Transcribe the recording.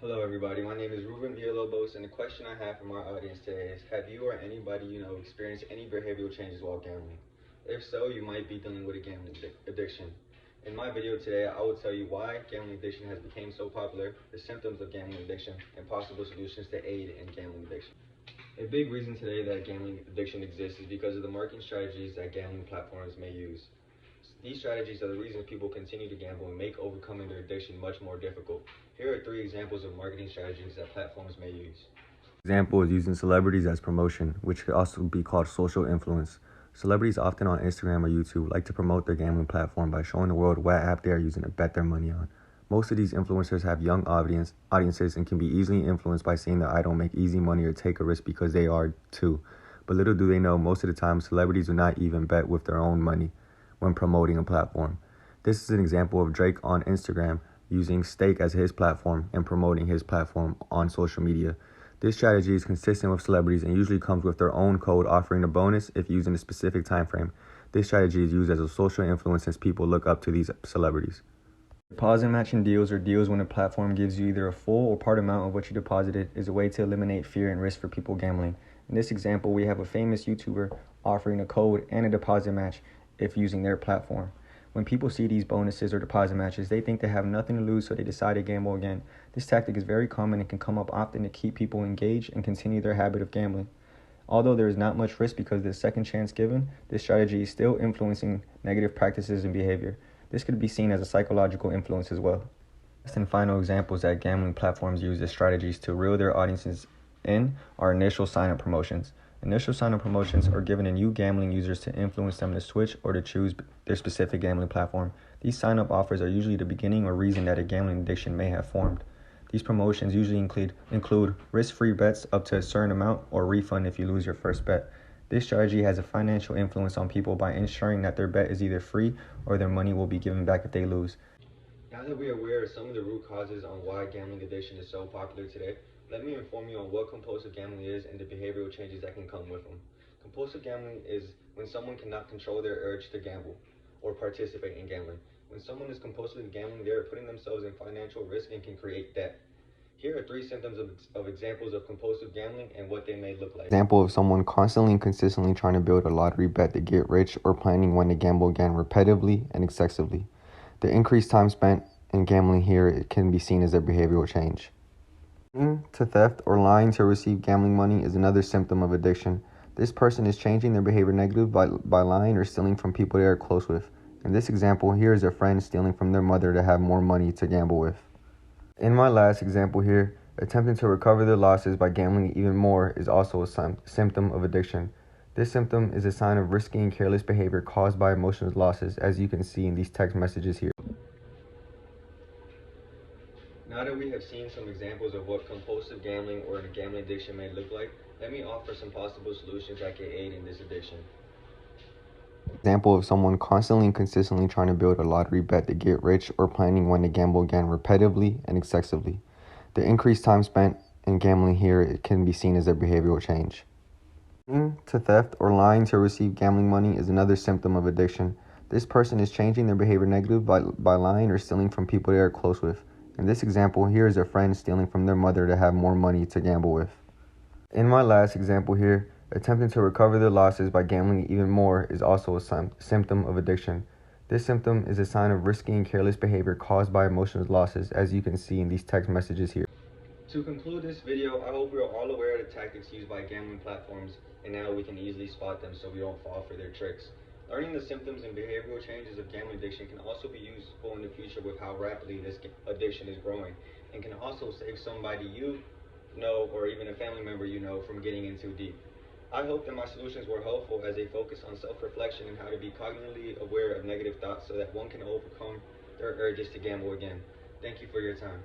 Hello everybody, my name is Ruben Villalobos, and the question I have from our audience today is, have you or anybody you know experienced any behavioral changes while gambling? If so, you might be dealing with a gambling addiction. In my video today, I will tell you why gambling addiction has become so popular, the symptoms of gambling addiction, and possible solutions to aid in gambling addiction. A big reason today that gambling addiction exists is because of the marketing strategies that gambling platforms may use. These strategies are the reason people continue to gamble and make overcoming their addiction much more difficult. Here are 3 examples of marketing strategies that platforms may use. Example is using celebrities as promotion, which could also be called social influence. Celebrities often on Instagram or YouTube like to promote their gambling platform by showing the world what app they are using to bet their money on. Most of these influencers have young audiences and can be easily influenced by seeing the idol make easy money or take a risk because they are too. But little do they know, most of the time celebrities do not even bet with their own money when promoting a platform. This is an example of Drake on Instagram using Stake as his platform and promoting his platform on social media. This strategy is consistent with celebrities and usually comes with their own code offering a bonus if used in a specific time frame. This strategy is used as a social influence since people look up to these celebrities. Deposit matching deals or deals when a platform gives you either a full or part amount of what you deposited is a way to eliminate fear and risk for people gambling. In this example, we have a famous YouTuber offering a code and a deposit match if using their platform. When people see these bonuses or deposit matches, they think they have nothing to lose, so they decide to gamble again. This tactic is very common and can come up often to keep people engaged and continue their habit of gambling. Although there is not much risk because of the second chance given, this strategy is still influencing negative practices and behavior. This could be seen as a psychological influence as well. Last and final examples that gambling platforms use as strategies to reel their audiences in are initial sign-up promotions. Initial sign-up promotions are given to new gambling users to influence them to switch or to choose their specific gambling platform. These sign-up offers are usually the beginning or reason that a gambling addiction may have formed. These promotions usually include risk-free bets up to a certain amount or refund if you lose your first bet. This strategy has a financial influence on people by ensuring that their bet is either free or their money will be given back if they lose. Now that we are aware of some of the root causes on why gambling addiction is so popular today, let me inform you on what compulsive gambling is and the behavioral changes that can come with them. Compulsive gambling is when someone cannot control their urge to gamble or participate in gambling. When someone is compulsively gambling, they are putting themselves in financial risk and can create debt. Here are 3 symptoms of examples of compulsive gambling and what they may look like. Example of someone constantly and consistently trying to build a lottery bet to get rich or planning when to gamble again repetitively and excessively. The increased time spent in gambling here it can be seen as a behavioral change. To theft or lying to receive gambling money is another symptom of addiction. This person is changing their behavior negative by lying or stealing from people they are close with. In this example, here is a friend stealing from their mother to have more money to gamble with. In my last example here, attempting to recover their losses by gambling even more is also a symptom of addiction. This symptom is a sign of risky and careless behavior caused by emotional losses, as you can see in these text messages here. Now that we have seen some examples of what compulsive gambling or a gambling addiction may look like, let me offer some possible solutions that can aid in this addiction. Example of someone constantly and consistently trying to build a lottery bet to get rich or planning when to gamble again repetitively and excessively. The increased time spent in gambling here it can be seen as a behavioral change. To theft or lying to receive gambling money is another symptom of addiction. This person is changing their behavior negative by lying or stealing from people they are close with. In this example, here is a friend stealing from their mother to have more money to gamble with. In my last example here, attempting to recover their losses by gambling even more is also a symptom of addiction. This symptom is a sign of risky and careless behavior caused by emotional losses, as you can see in these text messages here. To conclude this video, I hope we are all aware of the tactics used by gambling platforms, and now we can easily spot them so we don't fall for their tricks. Learning the symptoms and behavioral changes of gambling addiction can also be useful in the future with how rapidly this addiction is growing, and can also save somebody you know or even a family member you know from getting in too deep. I hope that my solutions were helpful as they focus on self-reflection and how to be cognitively aware of negative thoughts so that one can overcome their urges to gamble again. Thank you for your time.